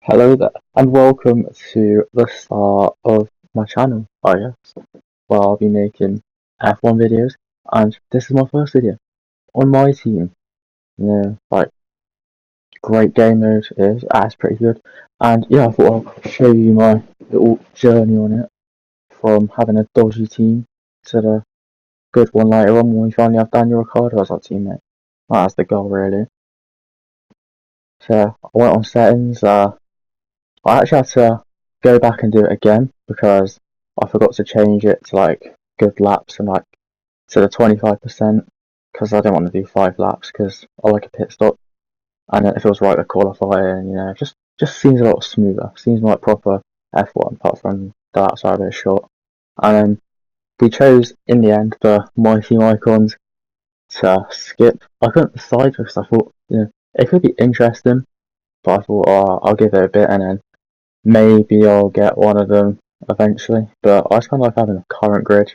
Hello there, and welcome to the start of my channel, I guess, where I'll be making F1 videos, and this is my first video on my team. Great game mode is, it's pretty good, and yeah, I thought I'll show you my little journey on it, from having a dodgy team to the good one later on when we finally have Daniel Ricciardo as our teammate. That's the goal, really. So, I went on settings, I actually had to go back and do it again because I forgot to change it to like good laps and like to the 25% because I don't want to do 5 laps because I like a pit stop, and then it feels right with qualifying. Just seems a lot smoother. Seems like proper F1 apart from the laps are a bit short. And then we chose in the end for my team icons to skip. I couldn't decide because I thought it could be interesting, but I thought I'll give it a bit and then maybe I'll get one of them eventually, but I just kind of like having a current grid.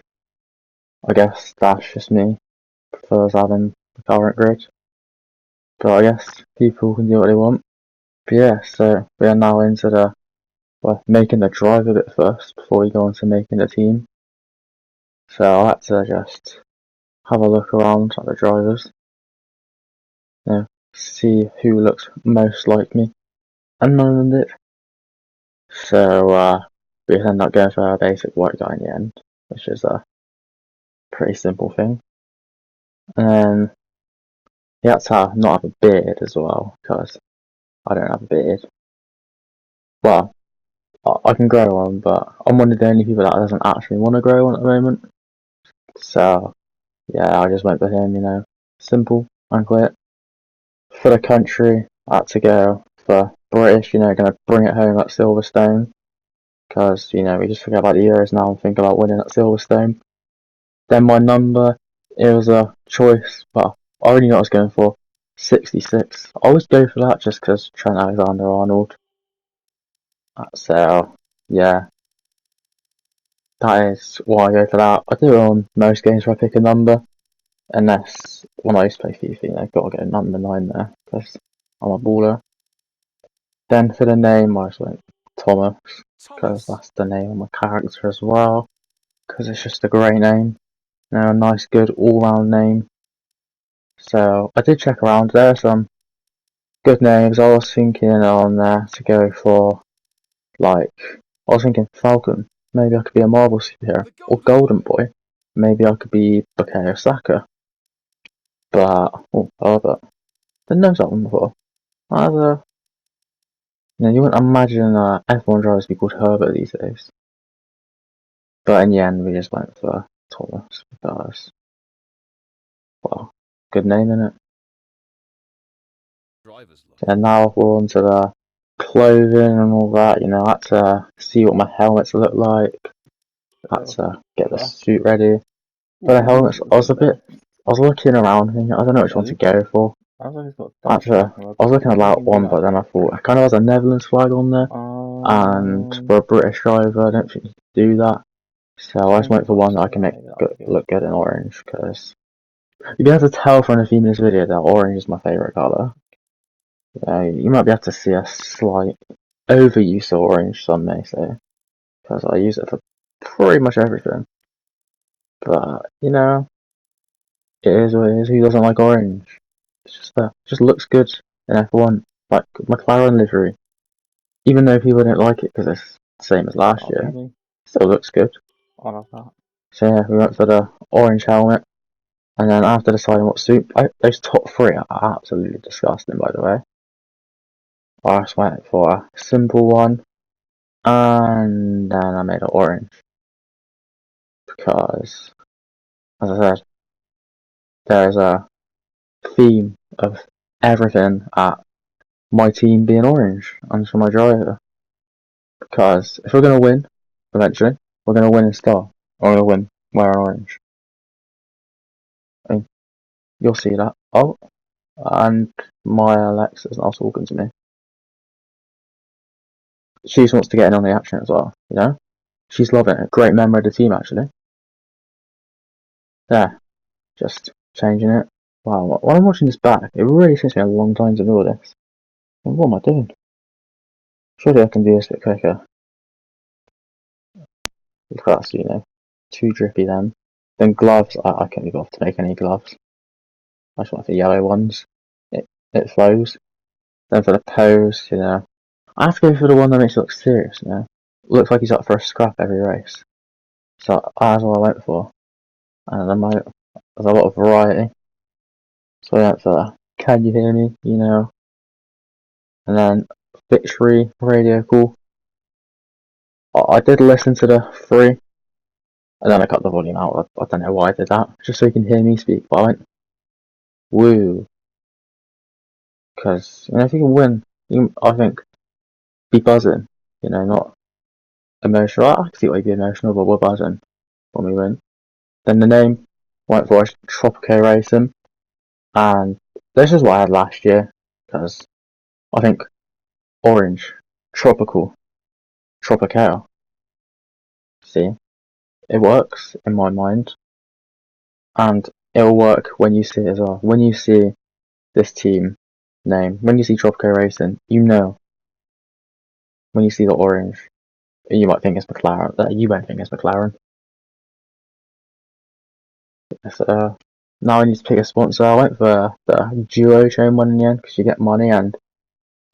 I guess that's just me. Prefers having the current grid. But I guess people can do what they want. But yeah, so we are now into making the drive a bit first before we go into making the team. So I had to just have a look around at the drivers. See who looks most like me. And none of them did. So we ended up going for a basic white guy in the end, which is a pretty simple thing. And then he had to not have a beard as well, because I don't have a beard. Well, I can grow one, but I'm one of the only people that doesn't actually want to grow one at the moment. So, yeah, I just went for him, simple and clear. For the country, I had to go for British, gonna bring it home at Silverstone. Because, we just forget about the Euros now and think about winning at Silverstone. Then my number, it was a choice, well, I already knew what I was going for. 66. I always go for that just because Trent Alexander-Arnold. So, yeah, that is why I go for that. I do it on most games where I pick a number, unless when I used to play FIFA, gotta get number 9 there, because I'm a baller. Then for the name, I just went Thomas, because that's the name of my character as well, because it's just a great name. A nice, good, all-round name. So, I did check around, there are some good names. I was thinking on there to go for, I was thinking Falcon. Maybe I could be a Marvel superhero. Or Golden Boy. Maybe I could be Bukayo Saka. But, Herbert. Didn't know that one before. You wouldn't imagine F1 drivers be called Herbert these days. But in the end, we just went for Thomas because, well, good name, innit? And now we're on to the clothing and all that. I had to see what my helmets look like. I had to get the suit ready. For the helmets, I was looking around, thinking, I don't know which one to go for. Actually, I was looking at that one, but then I thought, it kind of has a Netherlands flag on there, and for a British driver, I don't think you can do that. So I just went for one that I can make look good in orange, because you'll be able to tell from the theme of this video that orange is my favourite colour. You might be able to see a slight overuse of orange, some may say, because I use it for pretty much everything. But, it is what it is. Who doesn't like orange? Just looks good in F1, like McLaren livery. Even though people don't like it because it's the same as last year, still looks good. So yeah, we went for the orange helmet, and then after deciding what suit, those top 3 are absolutely disgusting, by the way. I just went for a simple one, and then I made it orange because, as I said, there's a theme of everything at my team being orange and for my driver. Because if we're going to win, eventually, we're going to win in style. Or we're going to win wearing orange. I mean, you'll see that. Oh, and my Alexa's now talking to me. She just wants to get in on the action as well, She's loving it. Great member of the team, actually. There. Just changing it. Wow, when I'm watching this back, it really takes me a long time to do all this. What am I doing? Surely I can do this a bit quicker. That's, too drippy then. Then gloves, I can't be bothered to make any gloves. I just want the yellow ones. It flows. Then for the pose, I have to go for the one that makes it look serious, Looks like he's up for a scrap every race. So that's what I went for. And then there's a lot of variety. So I went for Can You Hear Me, And then Victory, Radio Cool. I did listen to the 3, and then I cut the volume out. I don't know why I did that. Just so you can hear me speak. But I went, woo. Because, if you can win, I think, be buzzing. Not emotional. I can see why you'd be emotional, but we're buzzing when we win. Then the name went for Tropico Racing, and this is what I had last year, because I think orange, tropical, tropical. See, it works in my mind, and it'll work when you see it as well. When you see this team name, when you see Tropico Racing, when you see the orange, you might think it's McLaren. You won't think it's McLaren. So, now I need to pick a sponsor. I went for the duo chain one in the end because you get money, and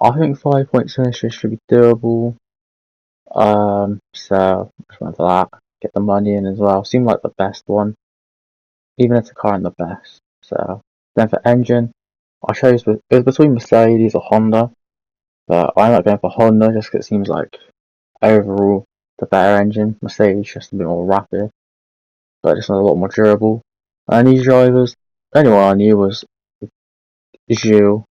I think 5 points finish should be doable. So just went for that. Get the money in as well. Seemed like the best one, even if the car isn't the best. So then for engine, it was between Mercedes or Honda, but I ended up going for Honda just because it seems like overall the better engine. Mercedes just a bit more rapid, but just a lot more durable. And these drivers, anyone I knew was Gilles,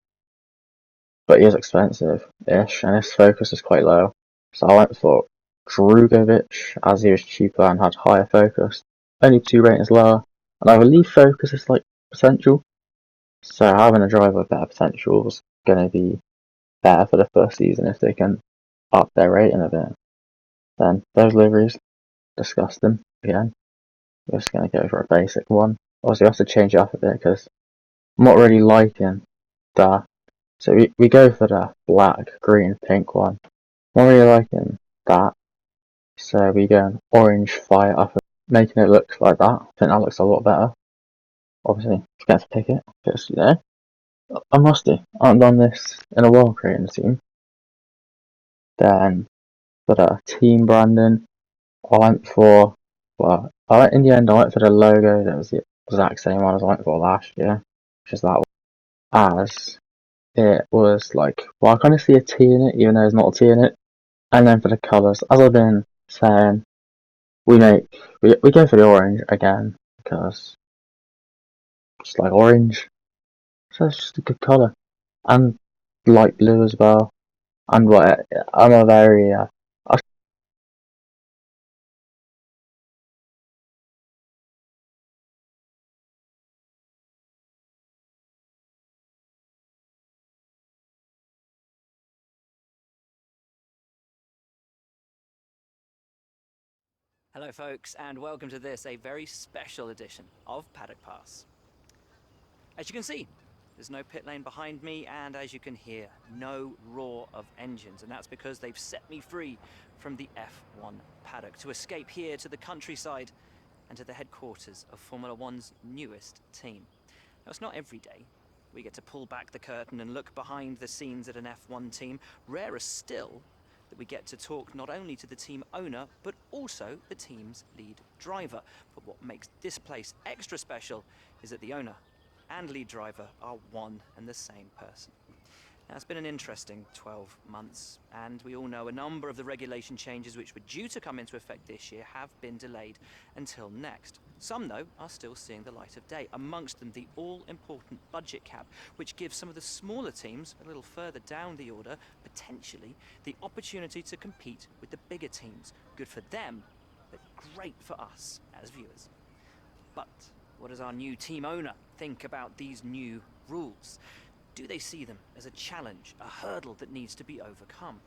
but he is expensive-ish, and his focus is quite low. So I went for Drugovic, as he was cheaper and had higher focus. Only 2 ratings lower, and I believe focus is like potential. So having a driver with better potential is going to be better for the first season if they can up their rating a bit. Then those liveries, discuss them again. We're just going to go for a basic one. Obviously, we have to change it up a bit because I'm not really liking the. So we go for the black, green, pink one. I'm not really liking that. So we go an orange fire up, making it look like that. I think that looks a lot better. Obviously, forget to pick it because I'm rusty. I haven't done this in a while creating a team. Then for the team branding, in the end I went for the logo that was the exact same one as I went for last year, which is that one. As it was like, I kind of see a T in it, even though there's not a T in it. And then for the colours, as I've been saying, we go for the orange again because it's like orange, so it's just a good colour, and light blue as well. And what I'm a very Hello folks, and welcome to this, a very special edition of Paddock Pass. As you can see, there's no pit lane behind me, and as you can hear, no roar of engines, and that's because they've set me free from the F1 paddock to escape here to the countryside and to the headquarters of Formula One's newest team. Now, it's not every day we get to pull back the curtain and look behind the scenes at an F1 team. Rarer still that we get to talk not only to the team owner, but also the team's lead driver. But what makes this place extra special is that the owner and lead driver are one and the same person. Now, it's been an interesting 12 months, and we all know a number of the regulation changes which were due to come into effect this year have been delayed until next. Some, though, are still seeing the light of day, amongst them the all-important budget cap, which gives some of the smaller teams a little further down the order, potentially, the opportunity to compete with the bigger teams. Good for them, but great for us as viewers. But what does our new team owner think about these new rules? Do they see them as a challenge, a hurdle that needs to be overcome?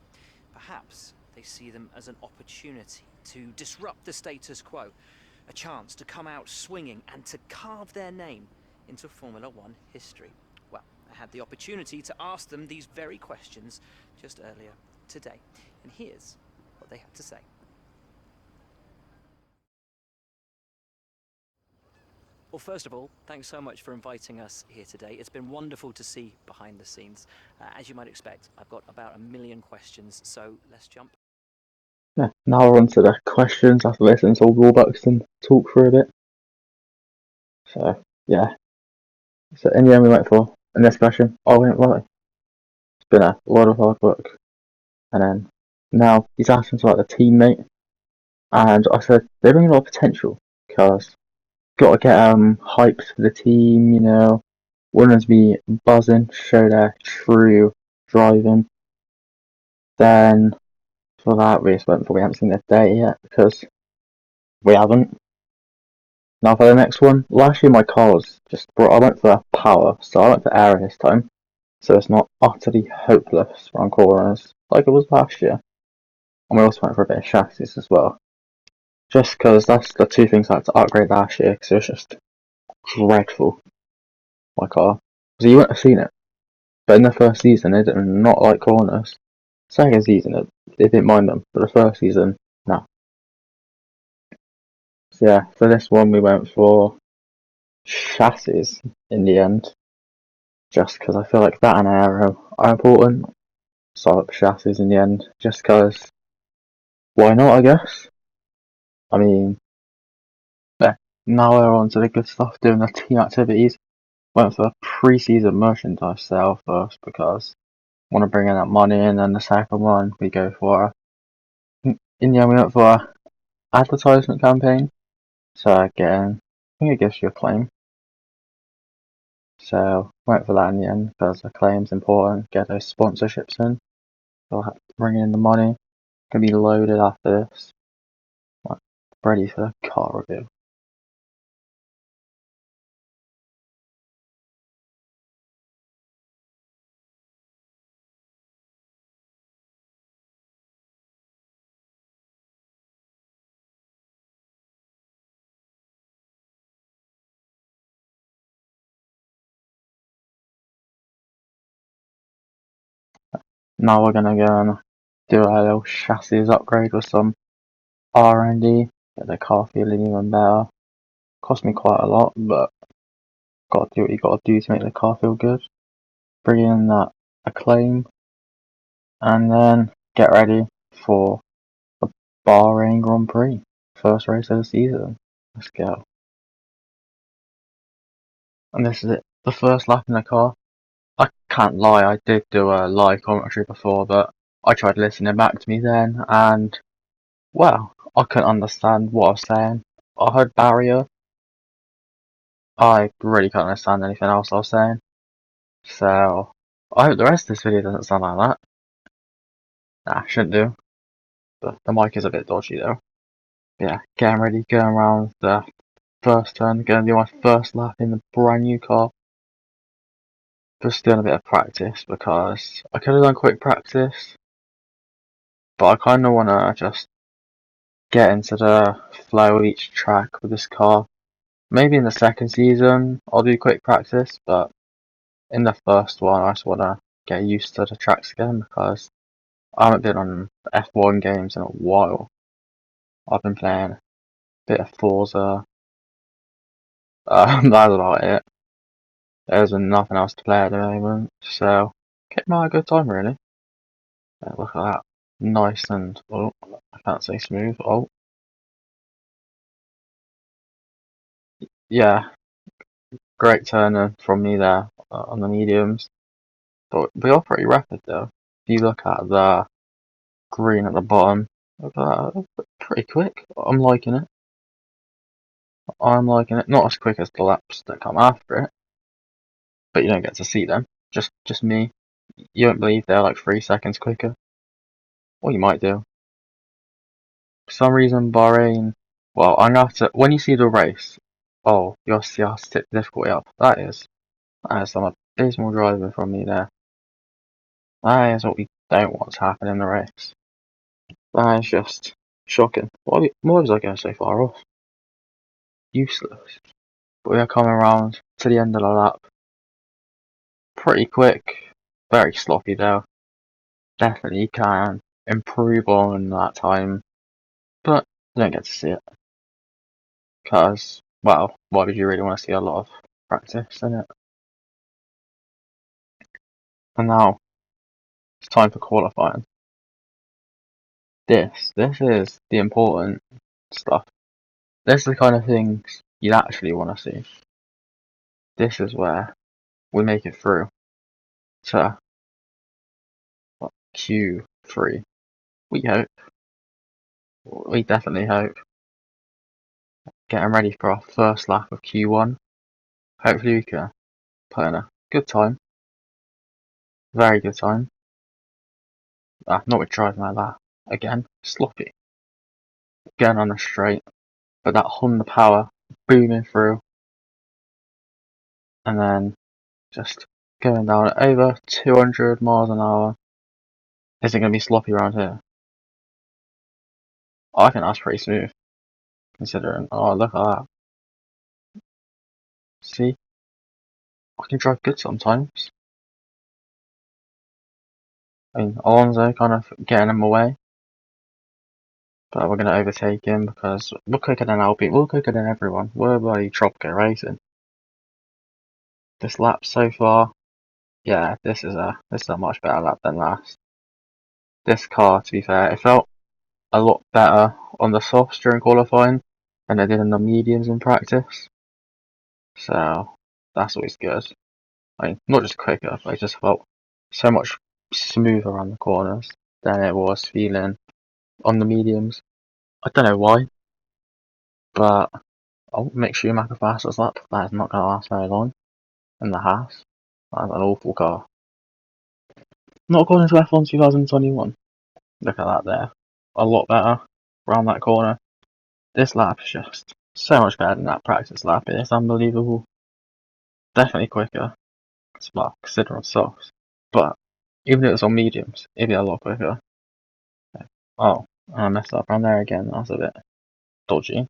Perhaps they see them as an opportunity to disrupt the status quo, a chance to come out swinging and to carve their name into Formula One history. Well, I had the opportunity to ask them these very questions just earlier today. And here's what they had to say. Well, first of all, thanks so much for inviting us here today. It's been wonderful to see behind the scenes. As you might expect, I've got about 1 million questions, so let's jump. Yeah, now we're on to the questions after listening to all Robux and talk for a bit. So, yeah. So, in the end, we went for, in this question, I went right. It's been a lot of hard work. And then, now, he's asking to like the teammate. And I said, they bring a lot of potential. Because, got to get hyped for the team, you know. Want them to be buzzing, show their true driving. Then, for that, we just went for, we haven't seen their data yet. Because we haven't. Now for the next one, last year my car was just, I went for power, so I went for air this time, so it's not utterly hopeless around corners like it was last year. And we also went for a bit of chassis as well, just because that's the two things I had to upgrade last year, because it was just dreadful, my car. So you wouldn't have seen it, but in the first season they did not like corners. Second season they didn't mind them, but the first season, no. So yeah, for this one we went for chassis in the end. Just because I feel like that and aero are important. So I went for chassis in the end, just because why not, I guess? I mean, yeah, now we're on to the good stuff, doing the team activities. Went for pre-season merchandise sale first because I want to bring in that money, and then the second one we go for, in the end we went for an advertisement campaign. So again, I think it gives you a claim. So went for that in the end because the claim's important, get those sponsorships in. So I'll have to bring in the money. Gonna be loaded after this. Right, ready for the car review. Now we're gonna go and do a little chassis upgrade with some R&D, get the car feeling even better. Cost me quite a lot, but gotta do what you gotta do to make the car feel good. Bring in that acclaim, and then get ready for the Bahrain Grand Prix, first race of the season. Let's go. And this is it, the first lap in the car. I can't lie, I did do a live commentary before, but I tried listening back to me then, and well, I couldn't understand what I was saying. I heard barrier. I really can't understand anything else I was saying. So, I hope the rest of this video doesn't sound like that. Nah, shouldn't do. But the mic is a bit dodgy though. But yeah, getting ready, going around the first turn, going to do my first lap in the brand new car. Just doing a bit of practice because I could have done quick practice, but I kind of want to just get into the flow of each track with this car. Maybe in the second season I'll do quick practice, but in the first one I just want to get used to the tracks again because I haven't been on F1 games in a while. I've been playing a bit of Forza. That's about it. There's nothing else to play at the moment, so getting a good time really. Yeah, look at that, nice and I can't say smooth. Oh, yeah, great turn from me there on the mediums, but we are pretty rapid though. If you look at the green at the bottom, look at that, pretty quick. I'm liking it. I'm liking it. Not as quick as the laps that come after it, but you don't get to see them. Just me. You don't believe they're like 3 seconds quicker? Or you might do. For some reason, Bahrain. Well, I'm gonna have to. When you see the race, oh, you'll see how to tip the difficulty up. That is some abysmal driving from me there. That is what we don't want to happen in the race. That is just shocking. What was I going so far off? Useless. But we are coming around to the end of the lap. Pretty quick. Very sloppy though. definitely can improve on that time, but you don't get to see it. Because, well, why would you really want to see a lot of practice in it? And now, it's time for qualifying. This is the important stuff. This is the kind of things you'd actually want to see. This is where we make it through to Q3. We hope. We definitely hope. Getting ready for our first lap of Q1. Hopefully we can put in a good time. Very good time. Not with driving like that. Again, sloppy. Getting on the straight. But that Honda power booming through. And then just going down at over 200 miles an hour. Is it going to be sloppy around here? I think that's pretty smooth. Considering, oh, look at that. See? I can drive good sometimes. I mean, Alonso kind of getting him away. But we're going to overtake him because we're quicker than Alpine. We're quicker than everyone. We're bloody Tropico racing. This lap so far, yeah, this is a much better lap than last. This car, to be fair, it felt a lot better on the softs during qualifying than it did in the mediums in practice. So that's always good. I mean, not just quicker, but it just felt so much smoother around the corners than it was feeling on the mediums. I don't know why, but I'll make Schumacher fastest lap. That is not going to last very long. And the Haas, that's an awful car. Not according to F1 2021. Look at that there. A lot better around that corner. This lap is just so much better than that practice lap. It's unbelievable. Definitely quicker. Well, considering softs. But even if it's on mediums, it'd be a lot quicker. Oh, I messed up around there again. That's a bit dodgy.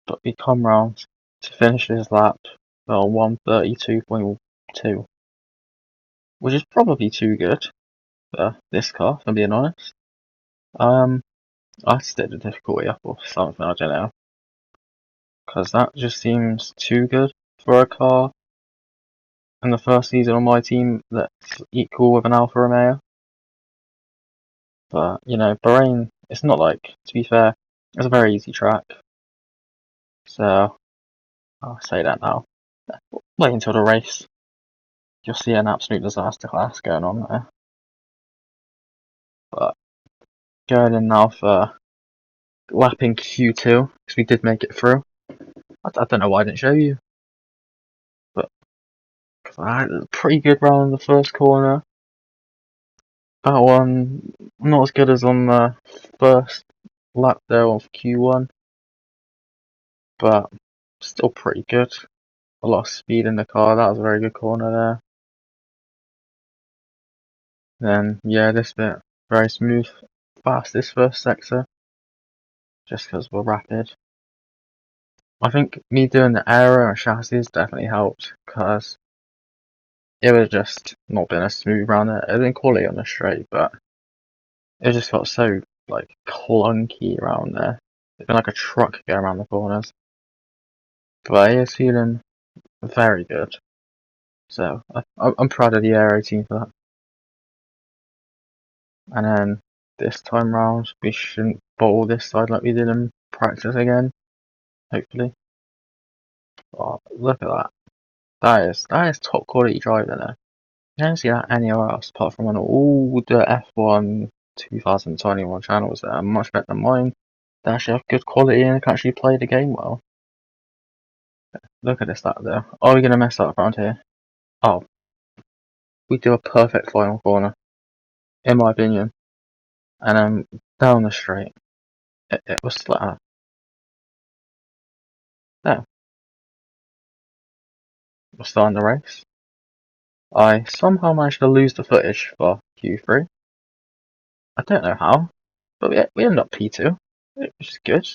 But we come round to finish this lap on 132.2, which is probably too good for this car, if I'm being honest. I set the difficulty up or something, I don't know. Because that just seems too good for a car in the first season on my team that's equal with an Alfa Romeo. But, you know, Bahrain, it's not like, to be fair, it's a very easy track. So, I'll say that now. Wait until the race. You'll see an absolute disaster class going on there. But, going in now for lapping Q2, because we did make it through. I don't know why I didn't show you. But, I had a pretty good round in the first corner. That one, not as good as on the first lap there of Q1, but still pretty good. A lot of speed in the car, that was a very good corner there. Then, yeah, this bit, very smooth, fast this first sector, just because we're rapid. I think me doing the aero and chassis definitely helped, because it would just not been a smooth round there. It didn't quality on the straight, but it just felt so, like, clunky around there. It's been like a truck going around the corners. But it is feeling very good. So I'm proud of the aero team for that. And then this time round, we shouldn't bottle this side like we did in practice again. Hopefully. Oh, look at that. That is top quality driving there. You don't see that anywhere else apart from on all the F1 2021 channels that are much better than mine. They actually have good quality and can actually play the game well. Look at this lap there. Are we going to mess up around here? Oh. We do a perfect final corner. In my opinion. And then down the straight. It was like there. We're starting the race. I somehow managed to lose the footage for Q3. I don't know how, but we ended up P2, which is good.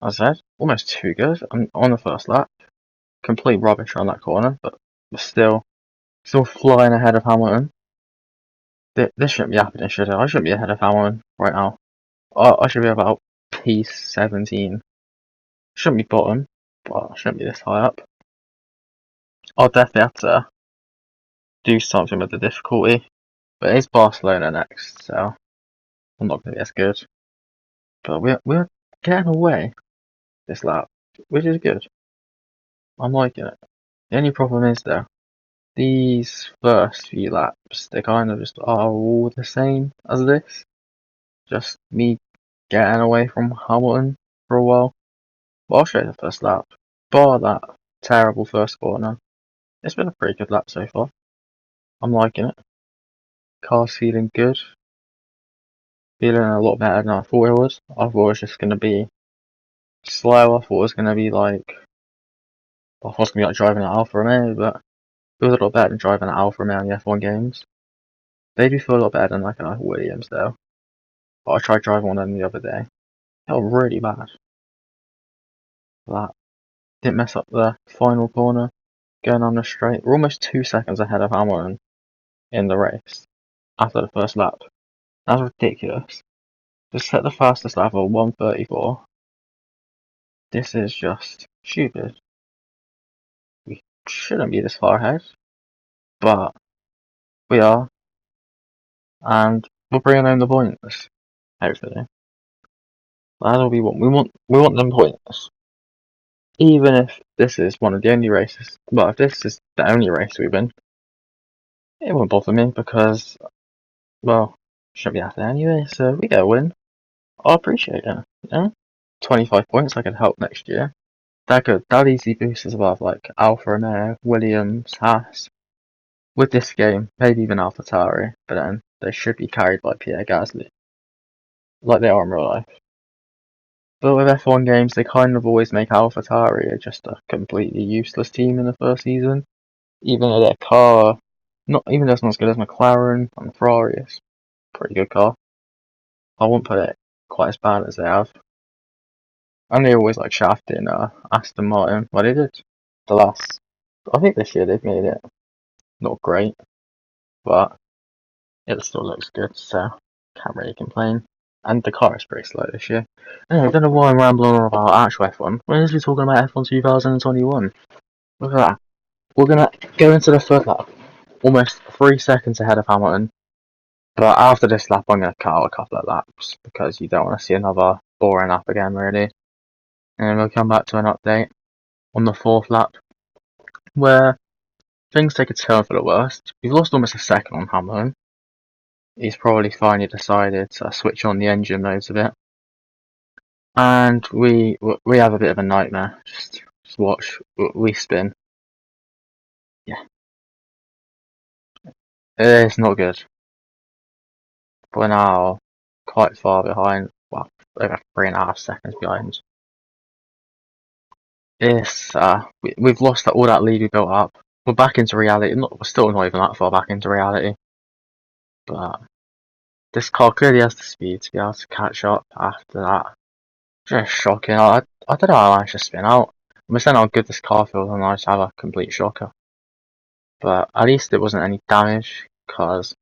As I said, almost too good. I'm on the first lap. Complete rubbish on that corner, but we're still flying ahead of Hamilton. This shouldn't be happening, should it? I shouldn't be ahead of Hamilton right now. I should be about P17. Shouldn't be bottom, but I shouldn't be this high up. I'll definitely have to do something with the difficulty. But it's Barcelona next, so I'm not going to be as good. But we're getting away this lap, which is good. I'm liking it. The only problem is though, these first few laps, they kind of just are all the same as this. Just me getting away from Hamilton for a while. But I'll show you the first lap. Bar that terrible first corner, it's been a pretty good lap so far. I'm liking it. Car's feeling good. Feeling a lot better than I thought it was. I thought it was just going to be slow. I thought it was going to be like, I thought it was going to be like driving an Alfa Romeo, but it was a lot better than driving an Alfa Romeo in the F1 games. They do feel a lot better than like a Williams though. But I tried driving one of them the other day. It felt really bad. That didn't mess up the final corner. Going on the straight. We're almost 2 seconds ahead of Hamilton in the race after the first lap. That's ridiculous. Just set the fastest lap of 1:34. This is just stupid. We shouldn't be this far ahead, but we are, and we're bringing home the points. Hopefully, that'll be what we want. We want them points, even if this is one of the only races. Well, if this is the only race we win, it won't bother me because, well, should be after anyway. So we get a win. I appreciate it. You know, 25 points. I could help next year. That easy boost us above like Alfa Romeo, Williams, Haas. With this game, maybe even AlphaTauri, but then they should be carried by Pierre Gasly, like they are in real life. But with F1 games, they kind of always make AlphaTauri just a completely useless team in the first season, even though their car, even though it's not as good as McLaren and Ferrari, it's a pretty good car. I wouldn't put it quite as bad as they have. And they always like shafting Aston Martin. Well, they did the last. I think this year they've made it not great, but it still looks good, so can't really complain. And the car is pretty slow this year. Anyway, I don't know why I'm rambling on about actual F1. We're usually talking about F1 2021. Look at that. We're gonna go into the third lap, almost 3 seconds ahead of Hamilton. But after this lap, I'm gonna cut out a couple of laps because you don't want to see another boring lap again, really. And we'll come back to an update on the fourth lap, where things take a turn for the worst. We've lost almost a second on Hamilton. He's probably finally decided to switch on the engine modes a bit. And we have a bit of a nightmare. Just watch. We spin. Yeah. It's not good. We're now quite far behind. Well, over 3.5 seconds behind. We've lost all that lead we built up. We're back into reality. We're still not even that far back into reality. But this car clearly has the speed to be able to catch up after that. Just shocking. I don't know how I managed to spin out. I'm saying how good this car feels and I just have a complete shocker. But at least it wasn't any damage, because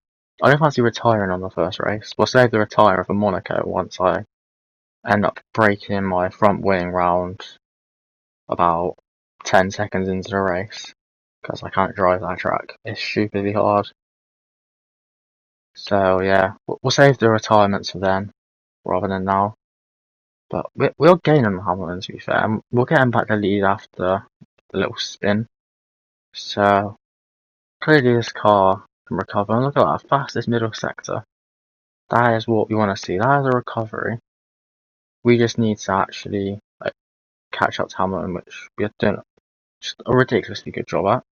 I don't fancy retiring on the first race. We'll save the retire for Monaco once I end up breaking my front wing round about 10 seconds into the race, because I can't drive that track. It's stupidly hard. So yeah, we'll save the retirements for then, rather than now. But we'll gain on Hamilton, to be fair. And we'll get him back the lead after the little spin. So clearly this car can recover. And look at that, fastest middle sector. That is what we want to see. That is a recovery. We just need to actually catch up to Hamilton, which we are doing just a ridiculously good job at.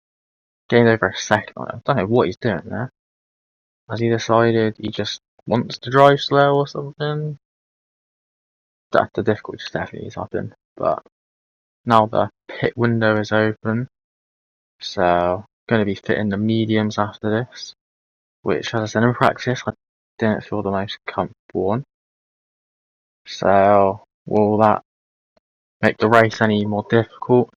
Gained over a second on him. I don't know what he's doing there. Has he decided he just wants to drive slow or something? That the difficulty just definitely is happening. But now the pit window is open, so going to be fitting the mediums after this, which, as I said in practice, I didn't feel the most comfortable on. So will that make the race any more difficult,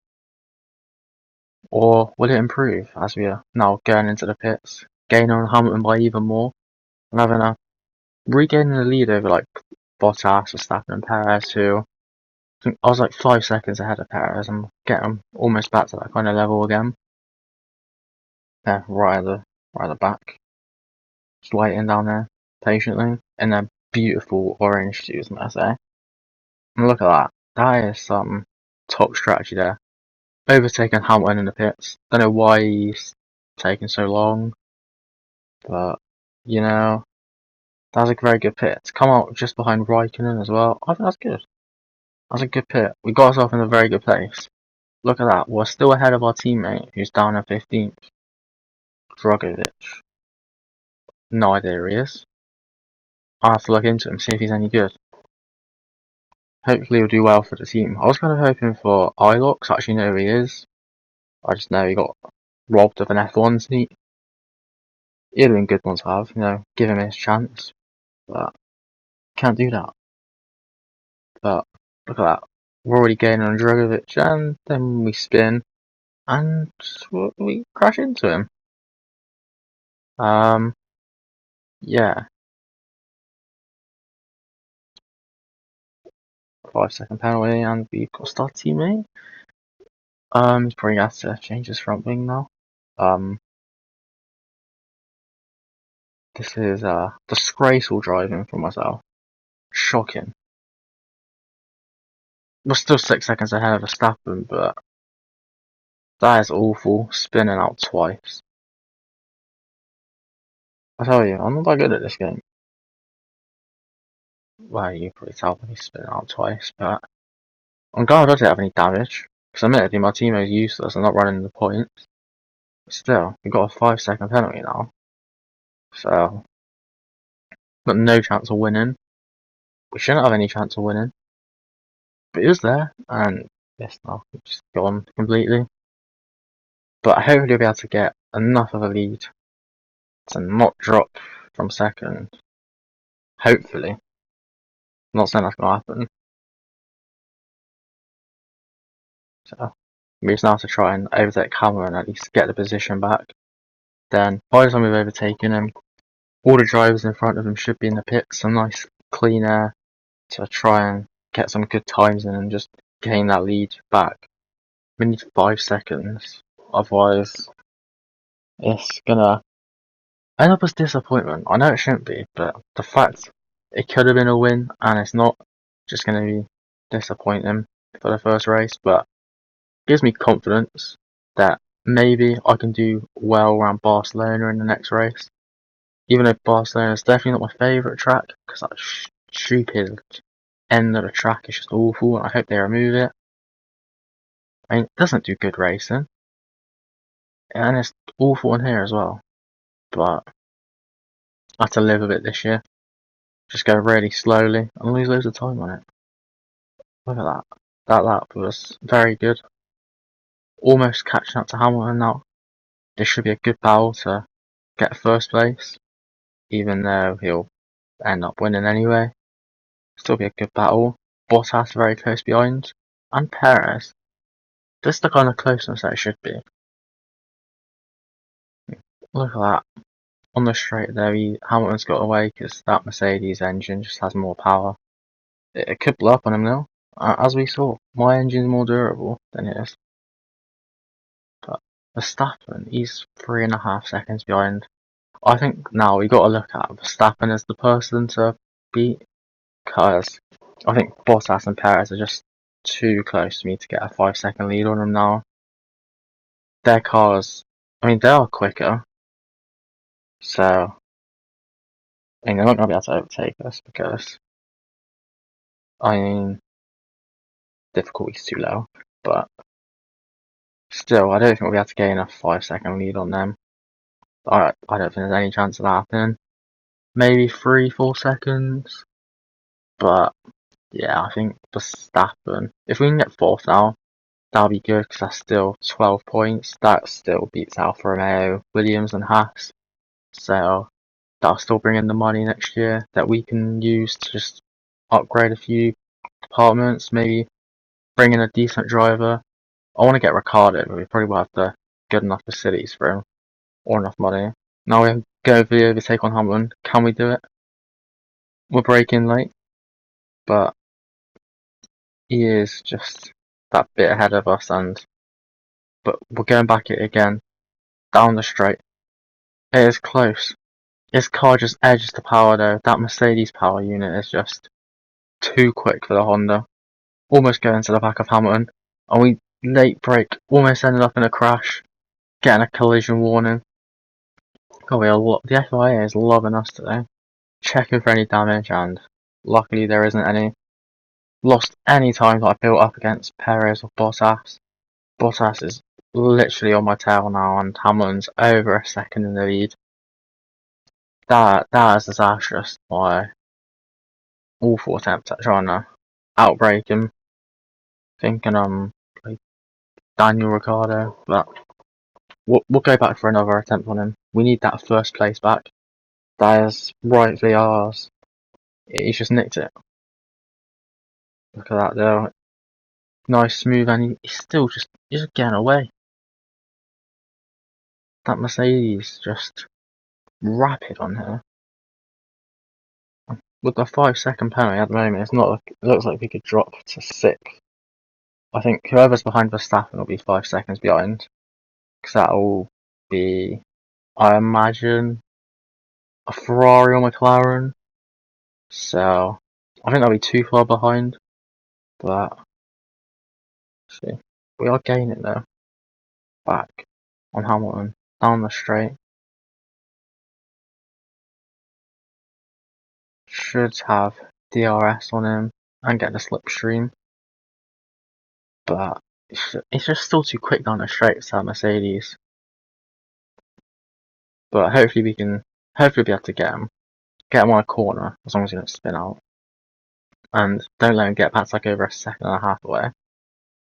or will it improve as we are now going into the pits, gaining on Hamilton by even more? and having a regaining the lead over like Bottas, Verstappen, and Perez, who I think I was like 5 seconds ahead of Perez. I'm getting almost back to that kind of level again. Yeah, right at the back, just waiting down there patiently in their beautiful orange shoes, may I say. And look at that. That is some top strategy there. Overtaking Hamilton in the pits. Don't know why he's taking so long, but you know, that was a very good pit. To come out just behind Raikkonen as well, I think that's good. That's a good pit. We got ourselves in a very good place. Look at that. We're still ahead of our teammate who's down in 15th. Drogovic. No idea who he is. I'll have to look into him, see if he's any good. Hopefully he'll do well for the team. I was kind of hoping for Ilox, I actually know who he is. I just know he got robbed of an F1 seat. He'd have been a good one to have, give him his chance. But can't do that. But look at that. We're already gaining on Drogovic, and then we spin and we crash into him. Yeah. 5 second penalty, and we've got our teammate. He's probably has to change his front wing now. This is disgraceful driving for myself. Shocking. We're still 6 seconds ahead of Verstappen, but that is awful. Spinning out twice. I tell you, I'm not that good at this game. Well, you can probably tell by me spinning out twice, but I'm glad I didn't have any damage. Because admittedly, my teammate's useless and not running the points. But still, we've got a 5 second penalty now. So, got no chance of winning. We shouldn't have any chance of winning. But it was there, and yes, now it's just gone completely. But I hope we'll be able to get enough of a lead to not drop from second. Hopefully. I'm not saying that's going to happen. So, we just now have to try and overtake Hammer and at least get the position back. Then, by the time we've overtaken him, all the drivers in front of him should be in the pits, some nice clean air to try and get some good times in and just gain that lead back. We need 5 seconds, otherwise it's gonna end up as disappointment. I know it shouldn't be, but the fact it could have been a win and it's not, just gonna be disappointing for the first race, but it gives me confidence that maybe I can do well around Barcelona in the next race. Even though Barcelona is definitely not my favourite track, because that stupid end of the track is just awful, and I hope they remove it. I mean, it doesn't do good racing, and it's awful in here as well. But I have to live with it this year. Just go really slowly and lose loads of time on it. Look at that. That lap was very good. Almost catching up to Hamilton now. This should be a good battle to get first place, even though he'll end up winning anyway. Still be a good battle. Bottas very close behind, and Perez. This is the kind of closeness that it should be. Look at that. On the straight there, Hamilton's got away because that Mercedes engine just has more power. It could blow up on him now. As we saw, my engine's more durable than his. But Verstappen, he's 3.5 seconds behind. I think now we got to look at Verstappen as the person to beat, because I think Bottas and Perez are just too close to me to get a 5 second lead on them now. Their cars, I mean, they are quicker, so I mean, they're not going to be able to overtake us because, I mean, difficulty's too low, but still, I don't think we'll be able to gain a 5 second lead on them. I don't think there's any chance of that happening. Maybe 3-4 seconds, but yeah, I think Verstappen, if we can get fourth now, that'll be good because that's still 12 points. That still beats Alfa Romeo, Williams, and Haas. So that'll still bring in the money next year that we can use to just upgrade a few departments, maybe bring in a decent driver. I want to get Ricciardo, but we probably will have the good enough facilities for him or enough money. Now we have go for the overtake on Hamilton. Can we do it? We're braking late, but he is just that bit ahead of us, but we're going back it again down the straight. It is close. His car just edges the power though. That Mercedes power unit is just too quick for the Honda. Almost going to the back of Hamilton, and we late brake, almost ended up in a crash, getting a collision warning. God, the FIA is loving us today. Checking for any damage, and luckily there isn't any. Lost any time that I built up against Perez or Bottas. Bottas is literally on my tail now, and Hamilton's over a second in the lead. That is disastrous. My awful attempt at trying to outbrake him, thinking like Daniel Ricciardo, but we'll go back for another attempt on him. We need that first place back. That is rightfully ours. He's just nicked it. Look at that though. Nice, smooth, and he's still just getting away. That Mercedes just rapid on here. With the 5-second penalty at the moment, it's not. It looks like we could drop to 6th. I think whoever's behind Verstappen will be 5 seconds behind, because that'll be, I imagine, a Ferrari or McLaren. So I think that'll be too far behind. But see, we are gaining though. Back on Hamilton down the straight. Should have DRS on him and get the slipstream, but it's just still too quick down the straight for that Mercedes. But hopefully we be able to get him on a corner as long as he don't spin out, and don't let him get past like over a second and a half away.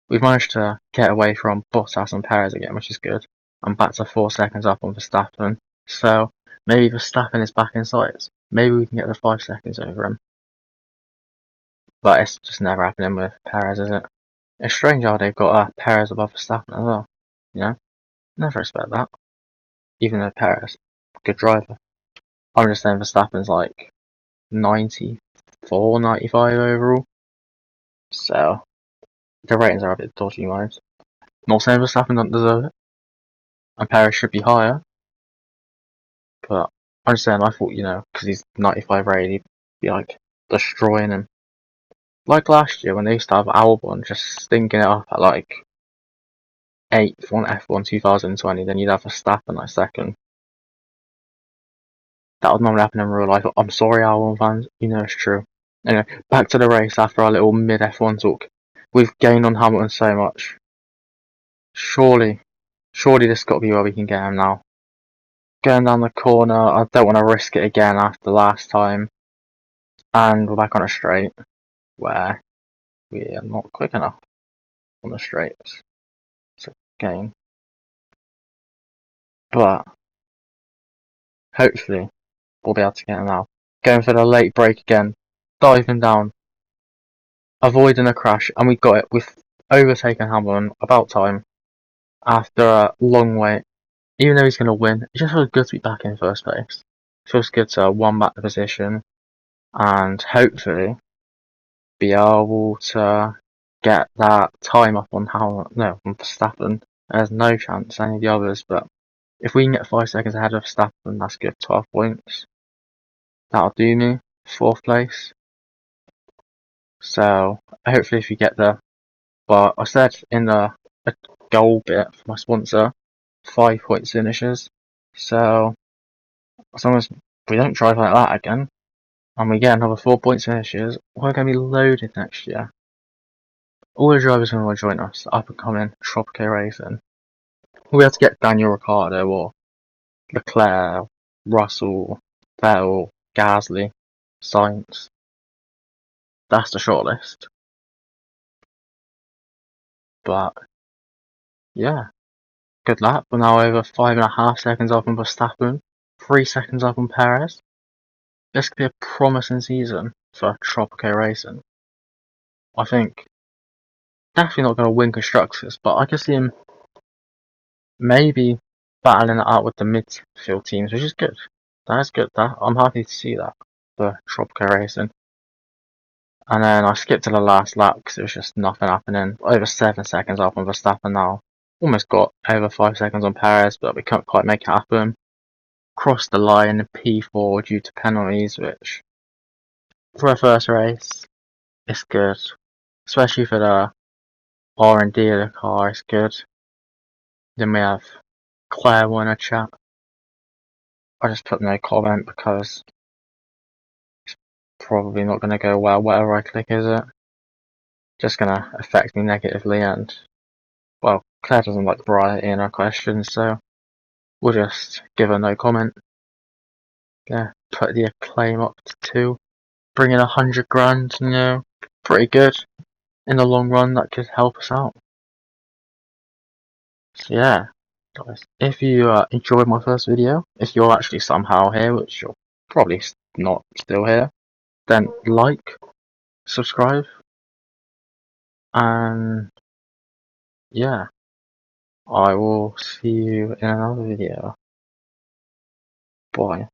We've managed to get away from Bottas and Perez again, which is good, and back to 4 seconds up on Verstappen. So maybe Verstappen is back in sight. Maybe we can get the 5 seconds over him. But it's just never happening with Perez, is it? It's strange how they've got Perez above Verstappen as well. You know? Never expect that. Even though Perez, good driver. I'm just saying Verstappen's like 94, 95 overall. So, the ratings are a bit dodgy, guys. Not saying Verstappen doesn't deserve it. And Perez should be higher. But, I'm just saying, I thought, because he's 95 rated, he'd be like destroying him. Like last year when they used to have Albon just stinking it up at like 8th on F1 2020, then you'd have Verstappen like 2nd. That would normally happen in real life. I'm sorry, Albon fans, it's true. Anyway, back to the race after our little mid F1 talk. We've gained on Hamilton so much. Surely this has got to be where we can get him now. Going down the corner, I don't want to risk it again after last time. And we're back on a straight where we are not quick enough on the straights. It's a game. But hopefully we'll be able to get him now. Going for the late break again. Diving down. Avoiding a crash. And we got it. We've overtaken Hamilton about time. After a long wait. Even though he's going to win, it just feels good to be back in first place. It feels good to won back the position. And hopefully be able to get that time up on on Verstappen. There's no chance any of the others, but if we can get 5 seconds ahead of Verstappen, that's good. 12 points. That'll do me. 4th place. So hopefully if we get there. But I said in the goal bit for my sponsor, 5 points finishes. So as long as we don't drive like that again, and we get another 4 points finishes, we're going to be loaded next year. All the drivers are going to join us, up and coming Tropico racing. We'll have to get Daniel Ricciardo or Leclerc, Russell, Vettel, Gasly, Sainz. That's the shortlist. But yeah, good lap. We're now over 5.5 seconds up on Verstappen, 3 seconds up on Perez. This could be a promising season for Tropico racing. I think definitely not going to win constructors, but I can see him maybe battling it out with the midfield teams, which is good. That's good. I'm happy to see that for Tropico racing. And then I skipped to the last lap because it was just nothing happening. Over 7 seconds up on Verstappen now. Almost got over 5 seconds on Perez, but we couldn't quite make it happen. Crossed the line in P4 due to penalties, which for a first race, it's good. Especially for the R&D of the car, it's good. Then we have Claire Warner chat. I just put no comment because it's probably not going to go well whatever I click, is it? Just going to affect me negatively, and well, Claire doesn't like variety in her questions, so we'll just give her no comment. Yeah, put the acclaim up to 2. Bring in 100 grand, pretty good. In the long run, that could help us out. So yeah, guys, if you enjoyed my first video, if you're actually somehow here, which you're probably not still here, then like, subscribe, and yeah, I will see you in another video. Bye.